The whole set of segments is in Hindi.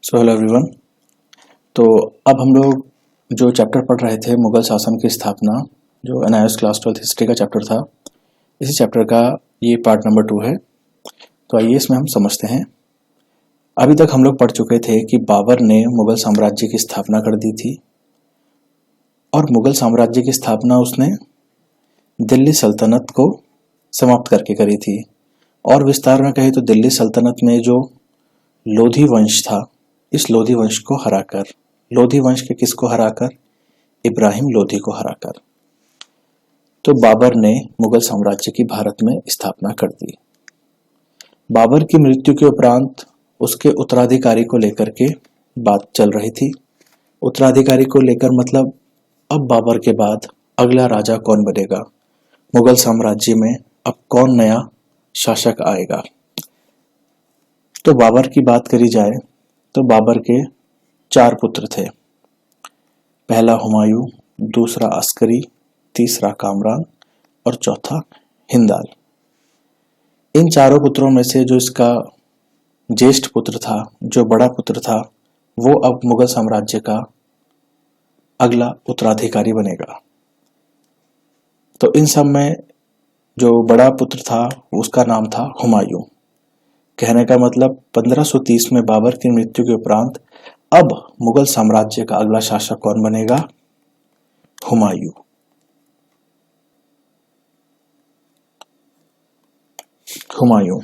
So hello everyone. तो अब हम लोग जो चैप्टर पढ़ रहे थे मुगल शासन की स्थापना, जो NIOS क्लास 12 हिस्ट्री का चैप्टर था, इसी चैप्टर का ये पार्ट नंबर 2 है। तो आइए इसमें हम समझते हैं। अभी तक हम लोग पढ़ चुके थे कि बाबर ने मुगल साम्राज्य की स्थापना कर दी थी और मुगल साम्राज्य की स्थापना उसने दिल्ली सल्तनत को समाप्त करके करी थी। और विस्तार में कहे तो दिल्ली सल्तनत में जो लोधी वंश था, इस लोधी वंश को हराकर, लोधी वंश के किसको हराकर? इब्राहिम लोधी को हराकर तो बाबर ने मुगल साम्राज्य की भारत में स्थापना कर दी। बाबर की मृत्यु के उपरांत उसके उत्तराधिकारी को लेकर के बात चल रही थी। उत्तराधिकारी को लेकर मतलब अब बाबर के बाद अगला राजा कौन बनेगा, मुगल साम्राज्य में अब कौन नया शासक आएगा। तो बाबर की बात करी जाए तो बाबर के 4 पुत्र थे। पहला हुमायूं, दूसरा अस्करी, तीसरा कामरान और चौथा हिंदाल। इन चारों पुत्रों में से जो इसका ज्येष्ठ पुत्र था, जो बड़ा पुत्र था, वो अब मुगल साम्राज्य का अगला उत्तराधिकारी बनेगा। तो इन सब में जो बड़ा पुत्र था उसका नाम था हुमायूं। कहने का मतलब 1530 में बाबर की मृत्यु के उपरांत अब मुगल साम्राज्य का अगला शासक कौन बनेगा? हुमायूं। हुमायूं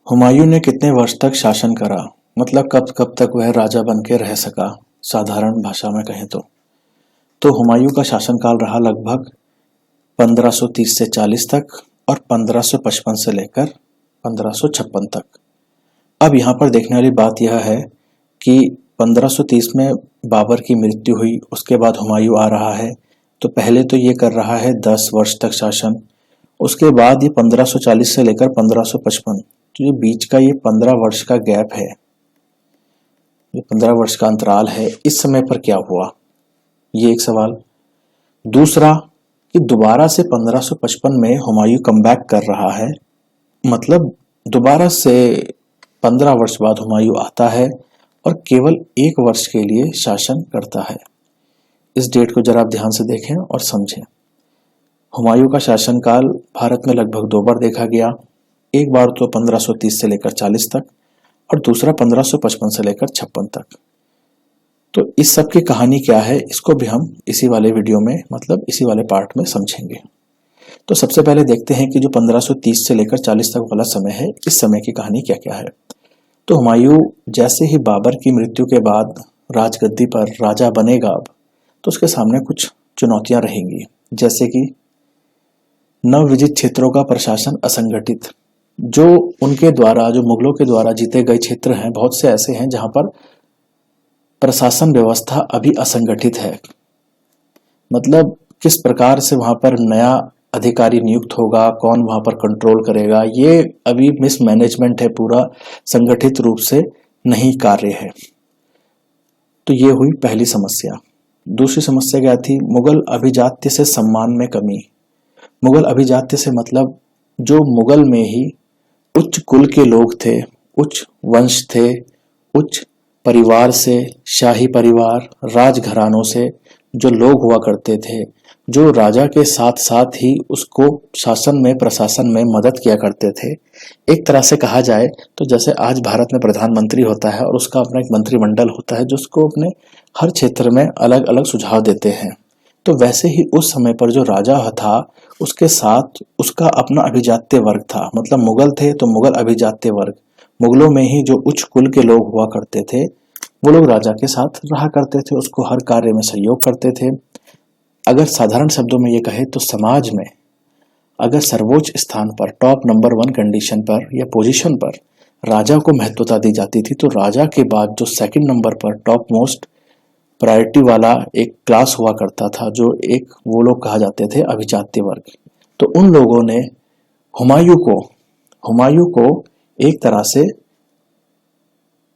हुमायूं ने कितने वर्ष तक शासन करा, मतलब कब कब तक वह राजा बन के रह सका, साधारण भाषा में कहें तो हुमायूं का शासनकाल रहा लगभग 1530 से 40 तक और 1555 से लेकर 1556 तक। अब यहाँ पर देखने वाली बात यह है कि 1530 में बाबर की मृत्यु हुई, उसके बाद हुमायूं आ रहा है। तो पहले तो ये कर रहा है 10 वर्ष तक शासन, उसके बाद ये 1540 से लेकर 1555, तो ये बीच का ये 15 वर्ष का गैप है, ये 15 वर्ष का अंतराल है। इस समय पर क्या हुआ, ये एक सवाल। दूसरा कि दोबारा से 1555 में हुमायूं कमबैक कर रहा है, मतलब दोबारा से 15 वर्ष बाद हुमायूं आता है और केवल 1 वर्ष के लिए शासन करता है। इस डेट को जरा आप ध्यान से देखें और समझें। हुमायूं का शासनकाल भारत में लगभग 2 बार देखा गया, एक बार तो 1530 से लेकर 40 तक और दूसरा 1555 से लेकर 56 तक। तो इस सब की कहानी क्या है, इसको भी हम इसी वाले वीडियो में, मतलब इसी वाले पार्ट में समझेंगे। तो सबसे पहले देखते हैं कि जो 1530 से लेकर 40 तक वाला समय है, इस समय की कहानी क्या क्या है। तो हुमायूं जैसे ही बाबर की मृत्यु के बाद राजगद्दी पर राजा बनेगा अब, तो उसके सामने कुछ चुनौतियां रहेंगी, जैसे कि नवविजित क्षेत्रों का प्रशासन असंगठित। जो उनके द्वारा, जो मुगलों के द्वारा जीते गए क्षेत्र हैं, बहुत से ऐसे हैं जहां पर प्रशासन व्यवस्था अभी असंगठित है। मतलब किस प्रकार से वहां पर नया अधिकारी नियुक्त होगा, कौन वहां पर कंट्रोल करेगा, ये अभी मिसमैनेजमेंट है, पूरा संगठित रूप से नहीं कार्य है। तो ये हुई पहली समस्या। दूसरी समस्या क्या थी? मुगल अभिजात्य से सम्मान में कमी। मुगल अभिजात्य से मतलब जो मुगल में ही उच्च कुल के लोग थे, उच्च वंश थे, उच्च परिवार से, शाही परिवार, राजघरानों से जो लोग हुआ करते थे, जो राजा के साथ साथ ही उसको शासन में, प्रशासन में मदद किया करते थे। एक तरह से कहा जाए तो जैसे आज भारत में प्रधानमंत्री होता है और उसका अपना एक मंत्रिमंडल होता है जो उसको अपने हर क्षेत्र में अलग अलग सुझाव देते हैं, तो वैसे ही उस समय पर जो राजा था उसके साथ उसका अपना अभिजात्य वर्ग था। मतलब मुगल थे तो मुगल अभिजात्य वर्ग, मुगलों में ही जो उच्च कुल के लोग हुआ करते थे, वो लोग राजा के साथ रहा करते थे, उसको हर कार्य में सहयोग करते थे। अगर साधारण शब्दों में ये कहे तो समाज में अगर सर्वोच्च स्थान पर, टॉप नंबर 1 कंडीशन पर या पोजीशन पर राजा को महत्वता दी जाती थी, तो राजा के बाद जो सेकंड नंबर पर टॉप मोस्ट प्रायोरिटी वाला एक क्लास हुआ करता था, जो एक वो लोग कहा जाते थे अभिजात्य वर्ग। तो उन लोगों ने हुमायूं को एक तरह से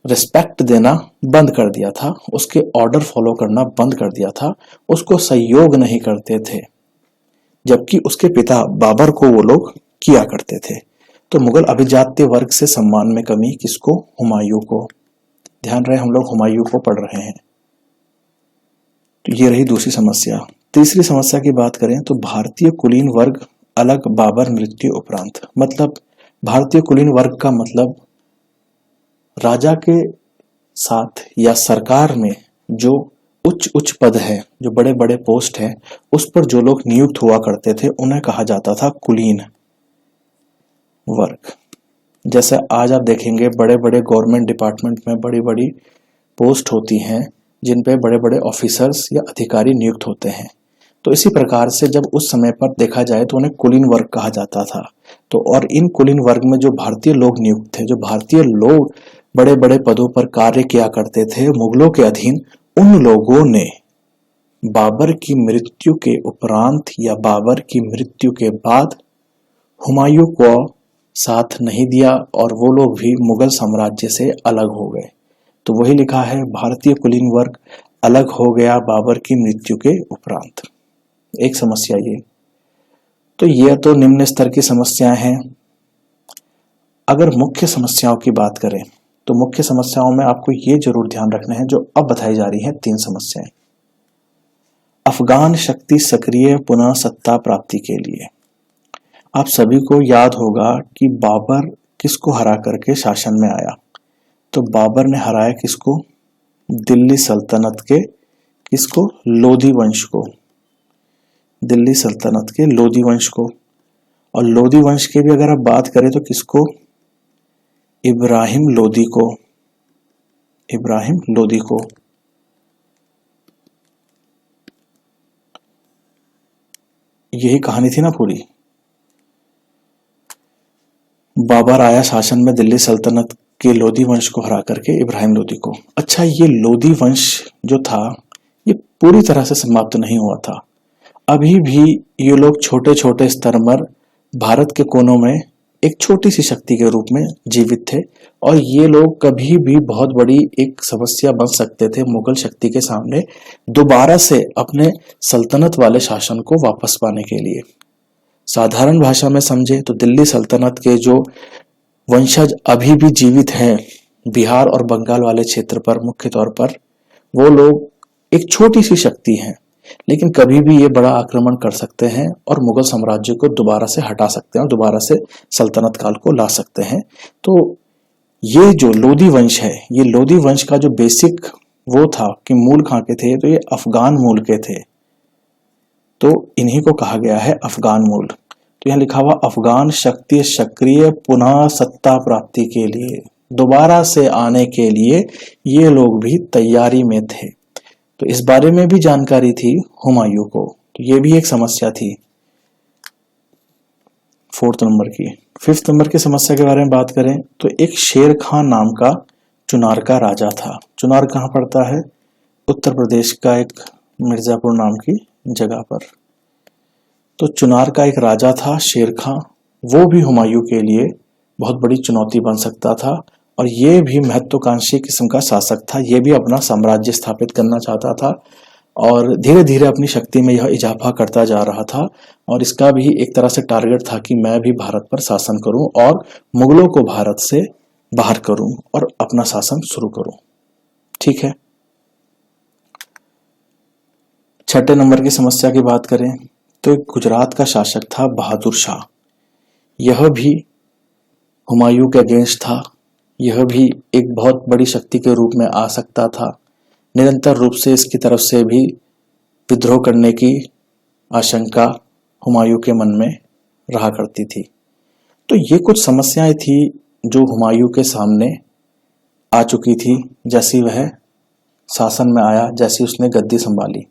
रिस्पेक्ट देना बंद कर दिया था, उसके ऑर्डर फॉलो करना बंद कर दिया था, उसको सहयोग नहीं करते थे, जबकि उसके पिता बाबर को वो लोग किया करते थे। तो मुगल अभिजात्य वर्ग से सम्मान में कमी किसको? हुमायूं को। ध्यान रहे हम लोग हुमायूं को पढ़ रहे हैं। तो ये रही दूसरी समस्या। तीसरी समस्या की बात करें तो भारतीय कुलीन वर्ग अलग बाबर मृत्यु उपरांत। मतलब भारतीय कुलीन वर्ग का मतलब राजा के साथ या सरकार में जो उच्च उच्च पद है, जो बड़े बड़े पोस्ट है, उस पर जो लोग नियुक्त हुआ करते थे उन्हें कहा जाता था कुलीन वर्ग। जैसे आज आप देखेंगे बड़े बड़े गवर्नमेंट डिपार्टमेंट में बड़ी बड़ी पोस्ट होती हैं जिन पे बड़े बड़े ऑफिसर्स या अधिकारी नियुक्त होते हैं। तो इसी प्रकार से जब उस समय पर देखा जाए तो उन्हें कुलीन वर्ग कहा जाता था। तो और इन कुलीन वर्ग में जो भारतीय लोग नियुक्त थे, जो भारतीय लोग बड़े बड़े पदों पर कार्य किया करते थे मुगलों के अधीन, उन लोगों ने बाबर की मृत्यु के उपरांत या बाबर की मृत्यु के बाद हुमायूं को साथ नहीं दिया और वो लोग भी मुगल साम्राज्य से अलग हो गए। तो वही लिखा है भारतीय कुलीन वर्ग अलग हो गया बाबर की मृत्यु के उपरांत। एक समस्या ये। तो ये तो निम्न स्तर की समस्याएं हैं। अगर मुख्य समस्याओं की बात करें तो मुख्य समस्याओं में आपको ये जरूर ध्यान रखना है जो अब बताई जा रही हैं 3 समस्याएं। अफगान शक्ति सक्रिय पुनः सत्ता प्राप्ति के लिए। आप सभी को याद होगा कि बाबर किसको हरा करके शासन में आया। तो बाबर ने हराया किसको? दिल्ली सल्तनत के किसको? लोधी वंश को। दिल्ली सल्तनत के लोधी वंश को। और लोधी वंश की भी अगर आप बात करें तो किसको? इब्राहिम लोदी को। इब्राहिम लोदी को। यही कहानी थी ना पूरी। बाबर आया शासन में दिल्ली सल्तनत के लोधी वंश को हरा करके इब्राहिम लोदी को। अच्छा, ये लोधी वंश जो था ये पूरी तरह से समाप्त नहीं हुआ था। अभी भी ये लोग छोटे छोटे स्तर पर भारत के कोनों में एक छोटी सी शक्ति के रूप में जीवित थे और ये लोग कभी भी बहुत बड़ी एक समस्या बन सकते थे मुगल शक्ति के सामने दोबारा से अपने सल्तनत वाले शासन को वापस पाने के लिए। साधारण भाषा में समझे तो दिल्ली सल्तनत के जो वंशज अभी भी जीवित हैं बिहार और बंगाल वाले क्षेत्र पर मुख्य तौर पर, वो लोग एक छोटी सी शक्ति हैं लेकिन कभी भी ये बड़ा आक्रमण कर सकते हैं और मुगल साम्राज्य को दोबारा से हटा सकते हैं और दोबारा से सल्तनत काल को ला सकते हैं। तो ये जो लोधी वंश है, ये लोधी वंश का जो बेसिक वो था कि मूल कहाँ के थे, तो ये अफगान मूल के थे। तो इन्हीं को कहा गया है अफगान मूल। तो यहाँ लिखा हुआ अफगान शक्ति सक्रिय पुनः सत्ता प्राप्ति के लिए, दोबारा से आने के लिए ये लोग भी तैयारी में थे। तो इस बारे में भी जानकारी थी हुमायूं को। तो ये भी एक समस्या थी 4th नंबर की। 5th नंबर की समस्या के बारे में बात करें तो एक शेर खान नाम का चुनार का राजा था। चुनार कहाँ पड़ता है? उत्तर प्रदेश का एक मिर्जापुर नाम की जगह पर। तो चुनार का एक राजा था शेर खां, वो भी हुमायूं के लिए बहुत बड़ी चुनौती बन सकता था और ये भी महत्वाकांक्षी किस्म का शासक था। ये भी अपना साम्राज्य स्थापित करना चाहता था और धीरे धीरे अपनी शक्ति में यह इजाफा करता जा रहा था और इसका भी एक तरह से टारगेट था कि मैं भी भारत पर शासन करूं और मुगलों को भारत से बाहर करूं और अपना शासन शुरू करूं। ठीक है। 6 नंबर की समस्या की बात करें तो एक गुजरात का शासक था बहादुर शाह। यह भी हुमायूं के अगेंस्ट था। यह भी एक बहुत बड़ी शक्ति के रूप में आ सकता था। निरंतर रूप से इसकी तरफ से भी विद्रोह करने की आशंका हुमायूं के मन में रहा करती थी। तो ये कुछ समस्याएं थी जो हुमायूं के सामने आ चुकी थी जैसी वह शासन में आया, जैसी उसने गद्दी संभाली।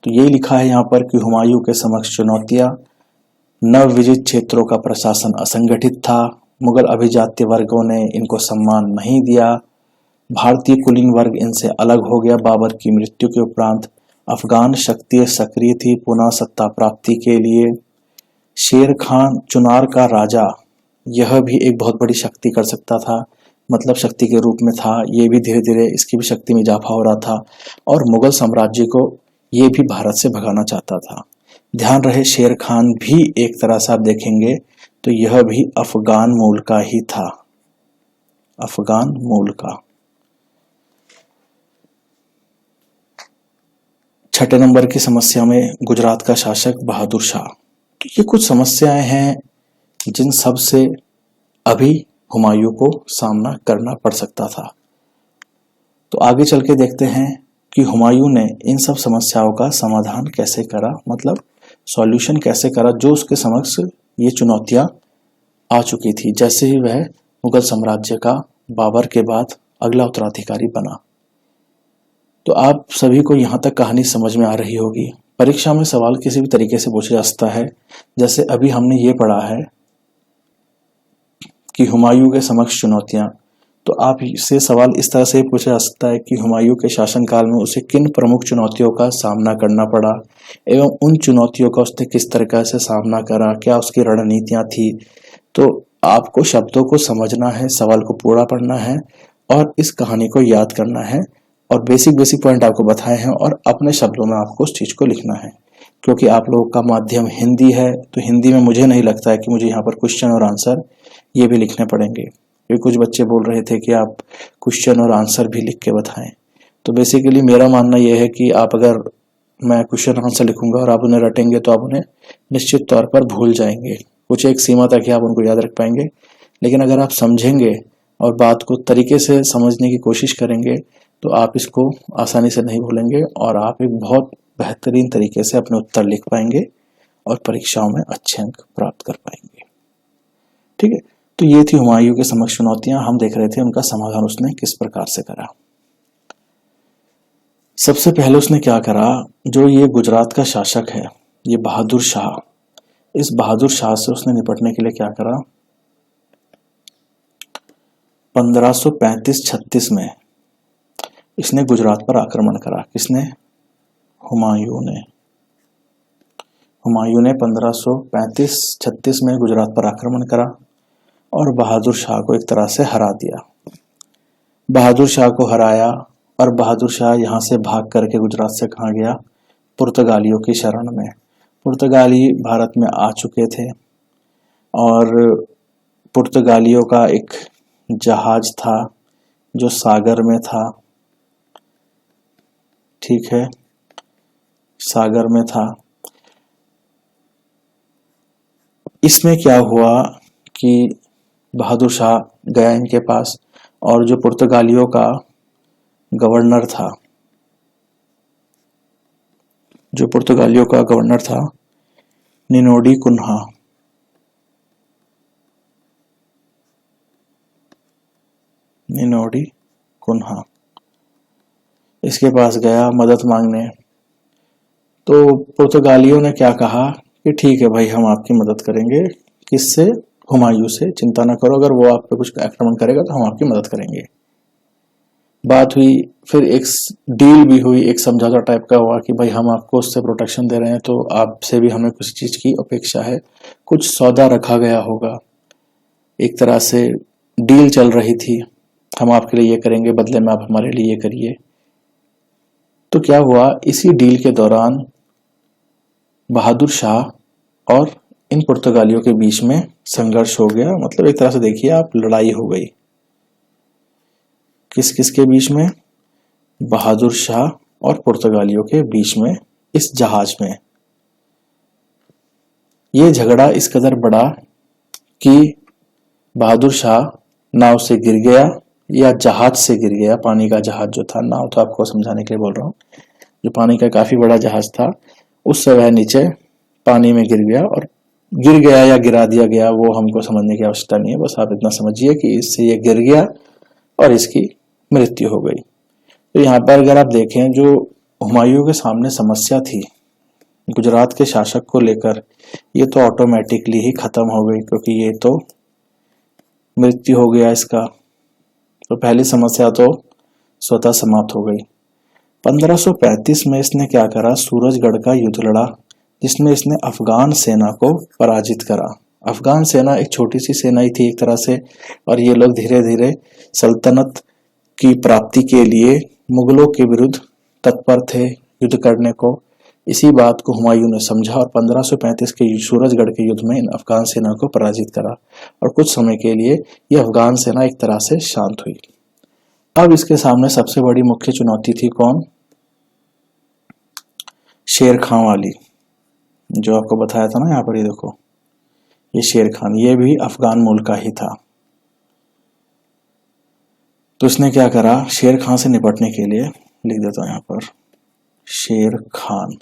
तो ये लिखा है यहाँ पर कि हुमायूं के समक्ष चुनौतियां, नव विजित क्षेत्रों का प्रशासन असंगठित था, मुगल अभिजात्य वर्गों ने इनको सम्मान नहीं दिया, भारतीय कुलीन वर्ग इनसे अलग हो गया बाबर की मृत्यु के उपरांत, अफगान शक्ति सक्रिय थी पुनः सत्ता प्राप्ति के लिए, शेर खान चुनार का राजा यह भी एक बहुत बड़ी शक्ति कर सकता था, मतलब शक्ति के रूप में था। ये भी धीरे धीरे इसकी भी शक्ति में इजाफा हो रहा था और मुगल साम्राज्य को ये भी भारत से भगाना चाहता था। ध्यान रहे शेर खान भी एक तरह से आप देखेंगे तो यह भी अफगान मूल का ही था, अफगान मूल का। छठे नंबर की समस्या में गुजरात का शासक बहादुर शाह। तो ये कुछ समस्याएं हैं जिन सब से अभी हुमायूं को सामना करना पड़ सकता था। तो आगे चल के देखते हैं कि हुमायूं ने इन सब समस्याओं का समाधान कैसे करा, मतलब सॉल्यूशन कैसे करा जो उसके समक्ष ये चुनौतियां आ चुकी थी, जैसे ही वह मुगल साम्राज्य का बाबर के बाद अगला उत्तराधिकारी बना। तो आप सभी को यहाँ तक कहानी समझ में आ रही होगी। परीक्षा में सवाल किसी भी तरीके से पूछा जा सकता है, जैसे अभी हमने ये पढ़ा है कि हुमायूं के समक्ष चुनौतियां, तो आप से सवाल इस तरह से पूछा जा सकता है कि हुमायूं के शासनकाल में उसे किन प्रमुख चुनौतियों का सामना करना पड़ा एवं उन चुनौतियों का उसने किस तरह से सामना करा, क्या उसकी रणनीतियां थी। तो आपको शब्दों को समझना है, सवाल को पूरा पढ़ना है और इस कहानी को याद करना है और बेसिक पॉइंट आपको बताए हैं और अपने शब्दों में आपको उस चीज को लिखना है। क्योंकि आप लोगों का माध्यम हिंदी है, तो हिंदी में मुझे नहीं लगता है कि मुझे यहाँ पर क्वेश्चन और आंसर ये भी लिखने पड़ेंगे, क्योंकि कुछ बच्चे बोल रहे थे कि आप क्वेश्चन और आंसर भी लिख के बताएं। तो बेसिकली मेरा मानना यह है कि आप अगर मैं क्वेश्चन आंसर लिखूंगा और आप उन्हें रटेंगे तो आप उन्हें निश्चित तौर पर भूल जाएंगे। कुछ एक सीमा तक ही आप उनको याद रख पाएंगे, लेकिन अगर आप समझेंगे और बात को तरीके से समझने की कोशिश करेंगे तो आप इसको आसानी से नहीं भूलेंगे और आप एक बहुत बेहतरीन तरीके से अपने उत्तर लिख पाएंगे और परीक्षाओं में अच्छे अंक प्राप्त कर पाएंगे। ठीक है, तो ये थी हुमायूं के समक्ष चुनौतियां। हम देख रहे थे उनका समाधान उसने किस प्रकार से करा। सबसे पहले उसने क्या करा, जो ये गुजरात का शासक है ये बहादुर शाह, इस बहादुर शाह से उसने निपटने के लिए क्या करा, 1535-36 में इसने गुजरात पर आक्रमण करा। किसने? हुमायूं ने। हुमायूं ने 1535-36 में गुजरात पर आक्रमण करा और बहादुर शाह को एक तरह से हरा दिया। बहादुर शाह को हराया और बहादुर शाह यहाँ से भाग करके गुजरात से कहाँ गया, पुर्तगालियों की शरण में। पुर्तगाली भारत में आ चुके थे और पुर्तगालियों का एक जहाज था जो सागर में था, ठीक है, सागर में था। इसमें क्या हुआ कि बहादुर शाह गया इनके पास और जो पुर्तगालियों का गवर्नर था, जो पुर्तगालियों का गवर्नर था निनोडी कुन्हा, निनोडी कुन्हा, इसके पास गया मदद मांगने। तो पुर्तगालियों ने क्या कहा कि ठीक है भाई, हम आपकी मदद करेंगे। किससे? हुमायूं से। चिंता ना करो, अगर वो आप पे कुछ आक्रमण करेगा तो हम आपकी मदद करेंगे। बात हुई, फिर एक डील भी हुई, एक समझौता टाइप का हुआ कि भाई हम आपको उससे प्रोटेक्शन दे रहे हैं तो आपसे भी हमें कुछ चीज की अपेक्षा है। कुछ सौदा रखा गया होगा, एक तरह से डील चल रही थी, हम आपके लिए ये करेंगे, बदले में आप हमारे लिए ये करिए। तो क्या हुआ, इसी डील के दौरान बहादुर शाह और इन पुर्तगालियों के बीच में संघर्ष हो गया। मतलब एक तरह से देखिए आप, लड़ाई हो गई। किस किस के बीच में? बहादुर शाह और पुर्तगालियों के बीच में, इस जहाज में। ये झगड़ा इस कदर बढ़ा कि बहादुर शाह नाव से गिर गया या जहाज से गिर गया। पानी का जहाज जो था, नाव तो आपको समझाने के लिए बोल रहा हूँ, जो पानी का काफी बड़ा जहाज था उससे वह नीचे पानी में गिर गया। और गिर गया या गिरा दिया गया वो हमको समझने की आवश्यकता नहीं है, बस आप इतना समझिए कि इससे ये गिर गया और इसकी मृत्यु हो गई। तो यहाँ पर अगर आप देखें, जो हुमायूं के सामने समस्या थी गुजरात के शासक को लेकर, ये तो ऑटोमेटिकली ही खत्म हो गई, क्योंकि ये तो मृत्यु हो गया इसका। तो पहली समस्या तो स्वतः समाप्त हो गई। 1535 में इसने क्या करा, सूरजगढ़ का युद्ध लड़ा, जिसमें इसने अफगान सेना को पराजित करा। अफगान सेना एक छोटी सी सेना ही थी एक तरह से, और ये लोग धीरे धीरे सल्तनत की प्राप्ति के लिए मुगलों के विरुद्ध तत्पर थे युद्ध करने को। इसी बात को हुमायूं ने समझा और 1535 के सूरजगढ़ के युद्ध में इन अफगान सेना को पराजित करा और कुछ समय के लिए यह अफगान सेना एक तरह से शांत हुई। अब इसके सामने सबसे बड़ी मुख्य चुनौती थी कौन? शेर खां वाली, जो आपको बताया था ना, यहाँ पर ये देखो, ये शेर खान, ये भी अफगान मूल का ही था। तो इसने क्या करा, शेर खान से निपटने के लिए, लिख देता हूं यहाँ पर, शेर खान,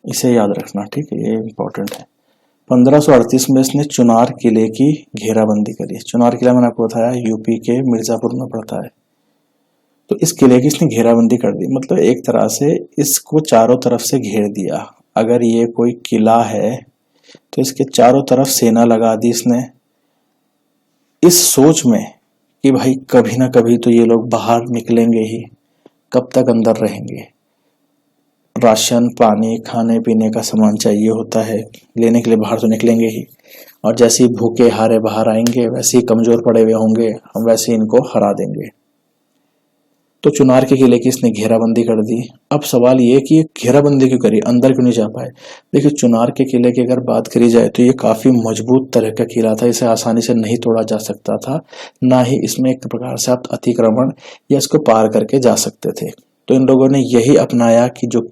इसे याद रखना, ठीक है, ये इंपॉर्टेंट है। 1538 में इसने चुनार किले की घेराबंदी करी। चुनार किला मैंने आपको बताया यूपी के मिर्जापुर में पड़ता है। तो इस किले की इसने घेराबंदी कर दी, मतलब एक तरह से इसको चारों तरफ से घेर दिया। अगर ये कोई किला है तो इसके चारों तरफ सेना लगा दी इसने, इस सोच में कि भाई कभी ना कभी तो ये लोग बाहर निकलेंगे ही, कब तक अंदर रहेंगे, राशन पानी खाने पीने का सामान चाहिए होता है, लेने के लिए बाहर तो निकलेंगे ही, और जैसे ही भूखे हारे बाहर आएंगे वैसे ही कमजोर पड़े हुए होंगे, हम वैसे ही इनको हरा देंगे। तो चुनार के किले की इसने घेराबंदी कर दी। अब सवाल ये कि घेराबंदी क्यों करी, अंदर क्यों नहीं जा पाए? देखिए, चुनार के किले की अगर बात करी जाए तो ये काफी मजबूत तरह का किला था, इसे आसानी से नहीं तोड़ा जा सकता था, ना ही इसमें एक प्रकार से आप अतिक्रमण या इसको पार करके जा सकते थे। तो इन लोगों ने यही अपनाया कि जो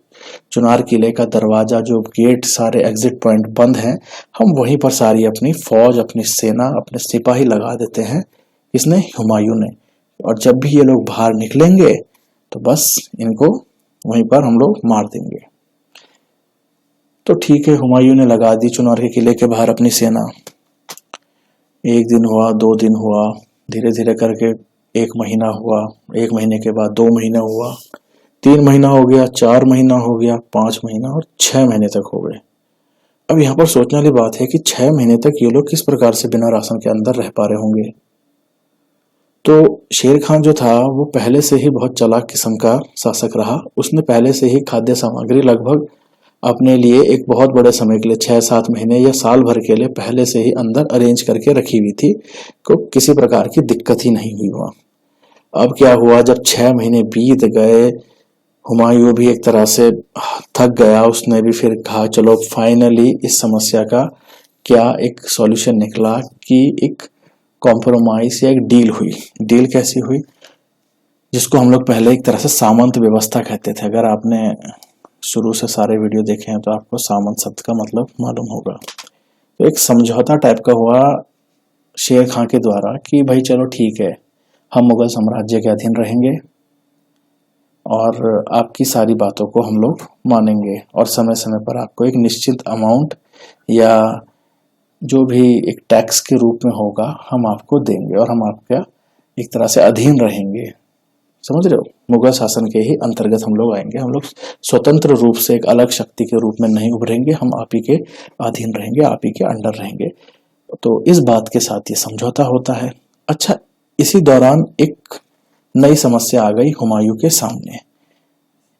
चुनार किले का दरवाजा, जो गेट, सारे एग्जिट पॉइंट बंद हैं, हम वहीं पर सारी अपनी फौज, अपनी सेना, अपने सिपाही लगा देते हैं। इसने, हुमायूं ने, और जब भी ये लोग बाहर निकलेंगे तो बस इनको वहीं पर हम लोग मार देंगे। तो ठीक है, हुमायूं ने लगा दी चुनार के किले के बाहर अपनी सेना। एक दिन हुआ, 2 दिन हुआ, धीरे धीरे करके 1 महीना हुआ, 1 महीने के बाद 2 महीना हुआ, 3 महीना हो गया, 4 महीना हो गया, 5 महीना और 6 महीने तक हो गए। अब यहाँ पर सोचने वाली बात है कि 6 महीने तक ये लोग किस प्रकार से बिना राशन के अंदर रह पा रहे होंगे। तो शेर खान जो था वो पहले से ही बहुत चालाक किस्म का शासक रहा। उसने पहले से ही खाद्य सामग्री लगभग अपने लिए एक बहुत बड़े समय के लिए 6-7 महीने या साल भर के लिए पहले से ही अंदर अरेंज करके रखी हुई थी, को किसी प्रकार की दिक्कत ही नहीं हुई वहां। अब क्या हुआ, जब 6 महीने बीत गए, हुमायूं भी एक तरह से थक गया। उसने भी फिर कहा चलो फाइनली इस समस्या का क्या एक सॉल्यूशन निकला कि एक कॉम्प्रोमाइज या एक डील हुई। डील कैसी हुई, जिसको हम लोग पहले एक तरह से सामंत व्यवस्था कहते थे। अगर आपने शुरू से सारे वीडियो देखे हैं तो आपको सामंत शब्द का मतलब मालूम होगा। तो एक समझौता टाइप का हुआ शेर खां के द्वारा कि भाई चलो ठीक है, हम मुगल साम्राज्य के अधीन रहेंगे और आपकी सारी बातों को हम लोग मानेंगे और समय समय पर आपको एक निश्चित अमाउंट या जो भी एक टैक्स के रूप में होगा हम आपको देंगे और हम आपका एक तरह से अधीन रहेंगे। समझ रहे हो, मुगल शासन के ही अंतर्गत हम लोग आएंगे, हम लोग स्वतंत्र रूप से एक अलग शक्ति के रूप में नहीं उभरेंगे, हम आप ही के अधीन रहेंगे, आप ही के अंडर रहेंगे। तो इस बात के साथ ये समझौता होता है। अच्छा, इसी दौरान एक नई समस्या आ गई हुमायूं के सामने।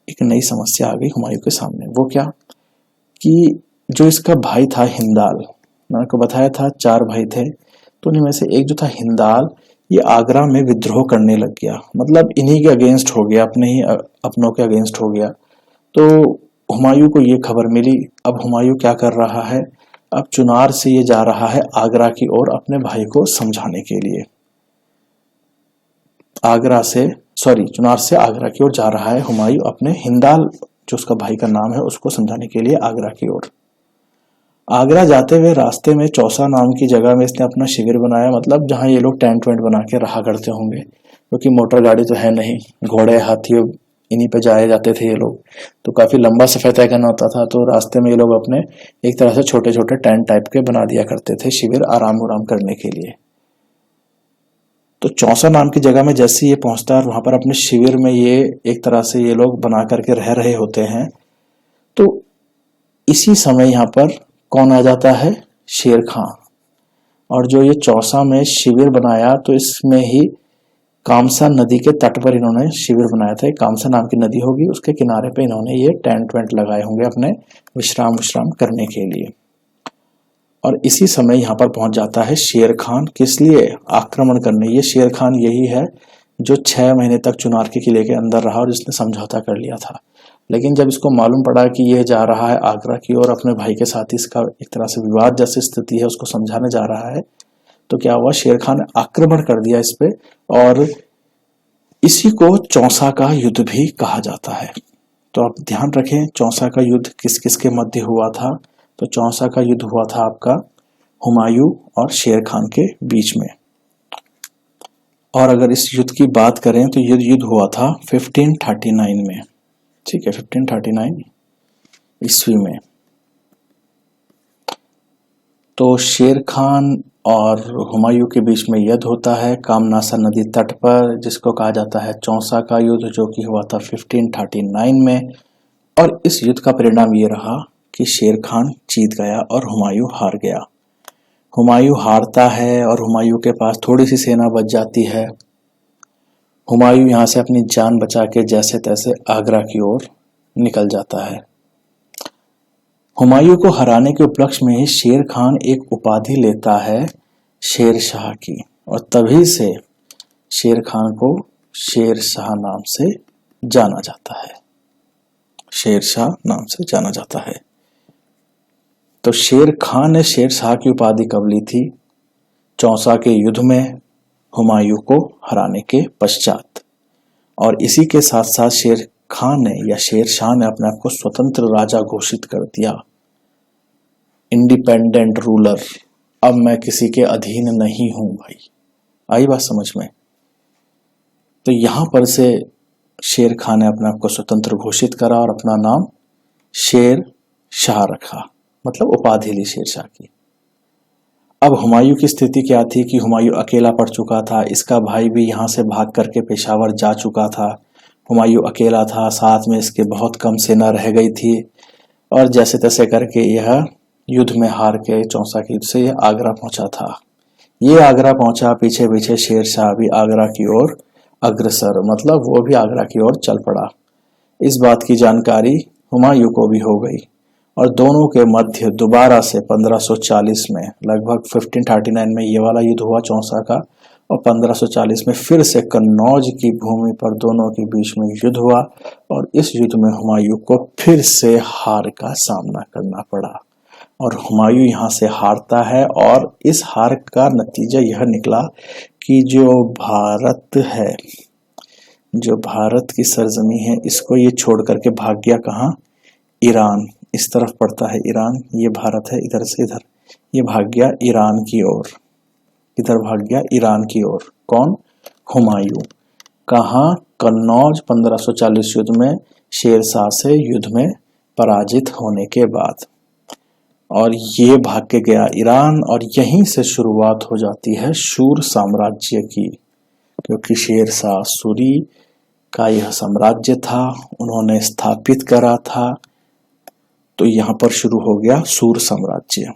एक नई समस्या आ गई हुमायूं के सामने। वो क्या कि जो इसका भाई था हिंदाल, मैंने आपको बताया था 4 भाई थे, तो उन्हीं में से एक जो था हिंदाल, ये आगरा में विद्रोह करने लग गया। मतलब इन्हीं के अगेंस्ट हो गया, अपने ही अपनों के अगेंस्ट हो गया। तो हुमायूं को ये खबर मिली। अब हुमायूं क्या कर रहा है, अब चुनार से ये जा रहा है आगरा की ओर अपने भाई को समझाने के लिए। चुनार से आगरा की ओर जा रहा है हुमायूं अपने हिंदाल, जो उसका भाई का नाम है, उसको समझाने के लिए आगरा की ओर। आगरा जाते हुए रास्ते में चौसा नाम की जगह में इसने अपना शिविर बनाया, मतलब जहां ये लोग टेंट वेंट बना के रहा करते होंगे, क्योंकि मोटर गाड़ी तो है नहीं, घोड़े हाथी इन्हीं पे जाए जाते थे ये लोग। तो काफी लंबा सफर तय करना होता था, तो रास्ते में ये लोग अपने एक तरह से छोटे छोटे टेंट टाइप के बना दिया करते थे शिविर आराम करने के लिए। तो चौसा नाम की जगह में जैसे ये पहुंचता है, वहां पर अपने शिविर में ये एक तरह से ये लोग बना करके रह रहे होते हैं। तो इसी समय यहाँ पर कौन आ जाता है, शेर खां। और जो ये चौसा में शिविर बनाया, तो इसमें ही कामसा नदी के तट पर इन्होंने शिविर बनाया था। कामसा नाम की नदी होगी, उसके किनारे पे इन्होंने ये टेंट वेंट लगाए होंगे अपने विश्राम करने के लिए। और इसी समय यहाँ पर पहुंच जाता है शेर खान। किस लिए? आक्रमण करने। ये शेर खान यही है जो 6 महीने तक चुनार के किले के अंदर रहा और जिसने समझौता कर लिया था। लेकिन जब इसको मालूम पड़ा कि ये जा रहा है आगरा की ओर, अपने भाई के साथ इसका एक तरह से विवाद जैसी स्थिति है, उसको समझाने जा रहा है, तो क्या हुआ, शेर खान ने आक्रमण कर दिया इस पे। और इसी को चौसा का युद्ध भी कहा जाता है। तो आप ध्यान रखें, चौसा का युद्ध किस किस के मध्य हुआ था। तो चौसा का युद्ध हुआ था आपका हुमायूं और शेर खान के बीच में। और अगर इस युद्ध की बात करें तो ये युद्ध हुआ था 1539 में। ठीक है, 1539 ईस्वी में। तो शेर खान और हुमायूं के बीच में युद्ध होता है कामनासा नदी तट पर, जिसको कहा जाता है चौसा का युद्ध, जो कि हुआ था 1539 में। और इस युद्ध का परिणाम ये रहा कि शेर खान जीत गया और हुमायूं हार गया। हुमायूं हारता है और हुमायूं के पास थोड़ी सी सेना बच जाती है। हुमायूं यहाँ से अपनी जान बचा के जैसे तैसे आगरा की ओर निकल जाता है। हुमायूं को हराने के उपलक्ष्य में ही शेर खान एक उपाधि लेता है शेर शाह की, और तभी से शेर खान को शेर शाह नाम से जाना जाता है। शेर शाह नाम से जाना जाता है। तो शेर खान ने शेर शाह की उपाधि कब ली थी? चौसा के युद्ध में हुमायूं को हराने के पश्चात। और इसी के साथ साथ शेर खान ने या शेर शाह ने अपने आप को स्वतंत्र राजा घोषित कर दिया, इंडिपेंडेंट रूलर। अब मैं किसी के अधीन नहीं हूं भाई। आई बात समझ में? तो यहां पर से शेर खान ने अपने आप को स्वतंत्र घोषित करा और अपना नाम शेर शाह रखा, मतलब उपाधि ली शेर शाह की। अब हुमायूं की स्थिति क्या थी कि हुमायूं अकेला पड़ चुका था, इसका भाई भी यहाँ से भाग करके पेशावर जा चुका था। हुमायूं अकेला था, साथ में इसके बहुत कम सेना रह गई थी, और जैसे तैसे करके यह युद्ध में हार के चौसा के युद्ध से यह आगरा पहुंचा था। ये आगरा पहुंचा, पीछे पीछे शेर शाह भी आगरा की ओर अग्रसर, मतलब वो भी आगरा की ओर चल पड़ा। इस बात की जानकारी हुमायूं को भी हो गई, और दोनों के मध्य दोबारा से 1540 में, लगभग 1539 में ये वाला युद्ध हुआ चौसा का, और 1540 में फिर से कन्नौज की भूमि पर दोनों के बीच में युद्ध हुआ। और इस युद्ध में हुमायूं को फिर से हार का सामना करना पड़ा, और हुमायूं यहाँ से हारता है। और इस हार का नतीजा यह निकला कि जो भारत है, जो भारत की सरजमी है, इसको ये छोड़ करके भाग गया कहाँ? ईरान। इस तरफ पड़ता है ईरान, ये भारत है, इधर से इधर ये भाग गया ईरान की ओर। इधर भाग गया ईरान की ओर। कौन? हुमायूं। कहाँ? कन्नौज। 1540 युद्ध में शेर शाह से युद्ध में पराजित होने के बाद, और ये भाग के गया ईरान। और यहीं से शुरुआत हो जाती है सूर साम्राज्य की, क्योंकि शेर शाह सूरी का यह साम्राज्य था, उन्होंने स्थापित करा था। तो यहाँ पर शुरू हो गया सूर साम्राज्य।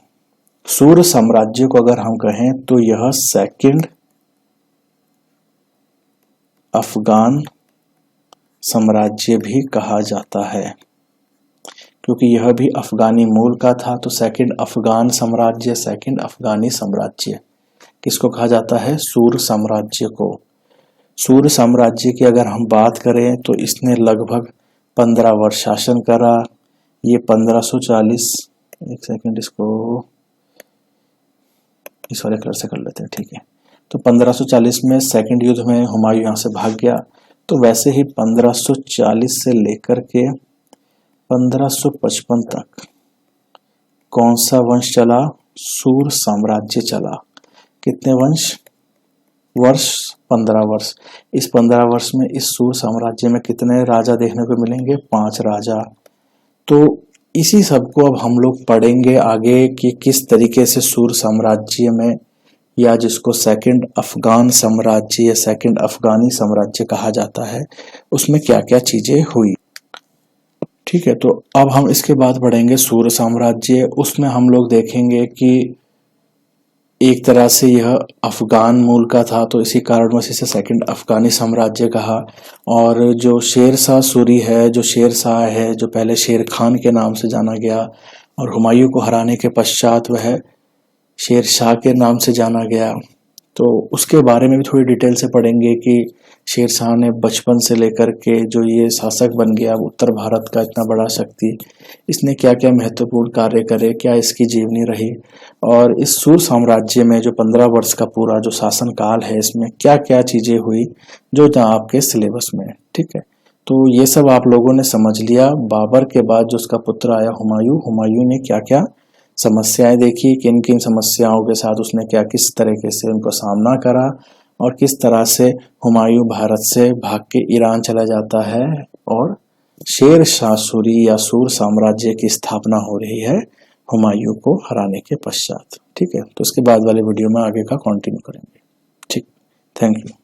सूर साम्राज्य को अगर हम कहें तो यह सेकंड अफगान साम्राज्य भी कहा जाता है, क्योंकि यह भी अफगानी मूल का था। तो सेकंड अफगान साम्राज्य, सेकंड अफगानी साम्राज्य किसको कहा जाता है? सूर साम्राज्य को। सूर साम्राज्य की अगर हम बात करें तो इसने लगभग 15 वर्ष शासन करा। ये 1540, एक सेकंड, इसको इस वाले कलर से कर लेते हैं, ठीक है। तो 1540 में सेकंड युद्ध में हुमायूं यहाँ से भाग गया। तो वैसे ही 1540 से लेकर के 1555 तक कौन सा वंश चला? सूर साम्राज्य चला। कितने वर्ष? 15 वर्ष। इस 15 वर्ष में इस सूर साम्राज्य में कितने राजा देखने को मिलेंगे? 5 राजा। तो इसी सब को अब हम लोग पढ़ेंगे आगे कि किस तरीके से सूर साम्राज्य में, या जिसको सेकंड अफगान साम्राज्य या सेकंड अफगानी साम्राज्य कहा जाता है, उसमें क्या क्या चीजें हुई। ठीक है, तो अब हम इसके बाद पढ़ेंगे सूर साम्राज्य। उसमें हम लोग देखेंगे कि एक तरह से यह अफगान मूल का था, तो इसी कारणवश इसे सेकंड अफगानी साम्राज्य कहा। और जो शेर शाह सूरी है, जो शेर शाह है, जो पहले शेर खान के नाम से जाना गया और हुमायूं को हराने के पश्चात वह शेर शाह के नाम से जाना गया, तो उसके बारे में भी थोड़ी डिटेल से पढ़ेंगे कि शेरशाह ने बचपन से लेकर के जो ये शासक बन गया उत्तर भारत का इतना बड़ा शक्ति, इसने क्या क्या महत्वपूर्ण कार्य करे, क्या इसकी जीवनी रही, और इस सूर साम्राज्य में जो 15 वर्ष का पूरा जो शासन काल है इसमें क्या क्या चीजें हुई जो जहाँ आपके सिलेबस में है। ठीक है, तो ये सब आप लोगों ने समझ लिया। बाबर के बाद जो उसका पुत्र आया हुमायूं ने क्या क्या समस्याएं देखी, किन किन समस्याओं के साथ उसने क्या किस तरीके से उनको सामना करा, और किस तरह से हुमायूं भारत से भाग के ईरान चला जाता है और शेर शाह सूरी या सूर साम्राज्य की स्थापना हो रही है हुमायूं को हराने के पश्चात। ठीक है, तो उसके बाद वाले वीडियो में आगे का कंटिन्यू करेंगे। ठीक, थैंक यू।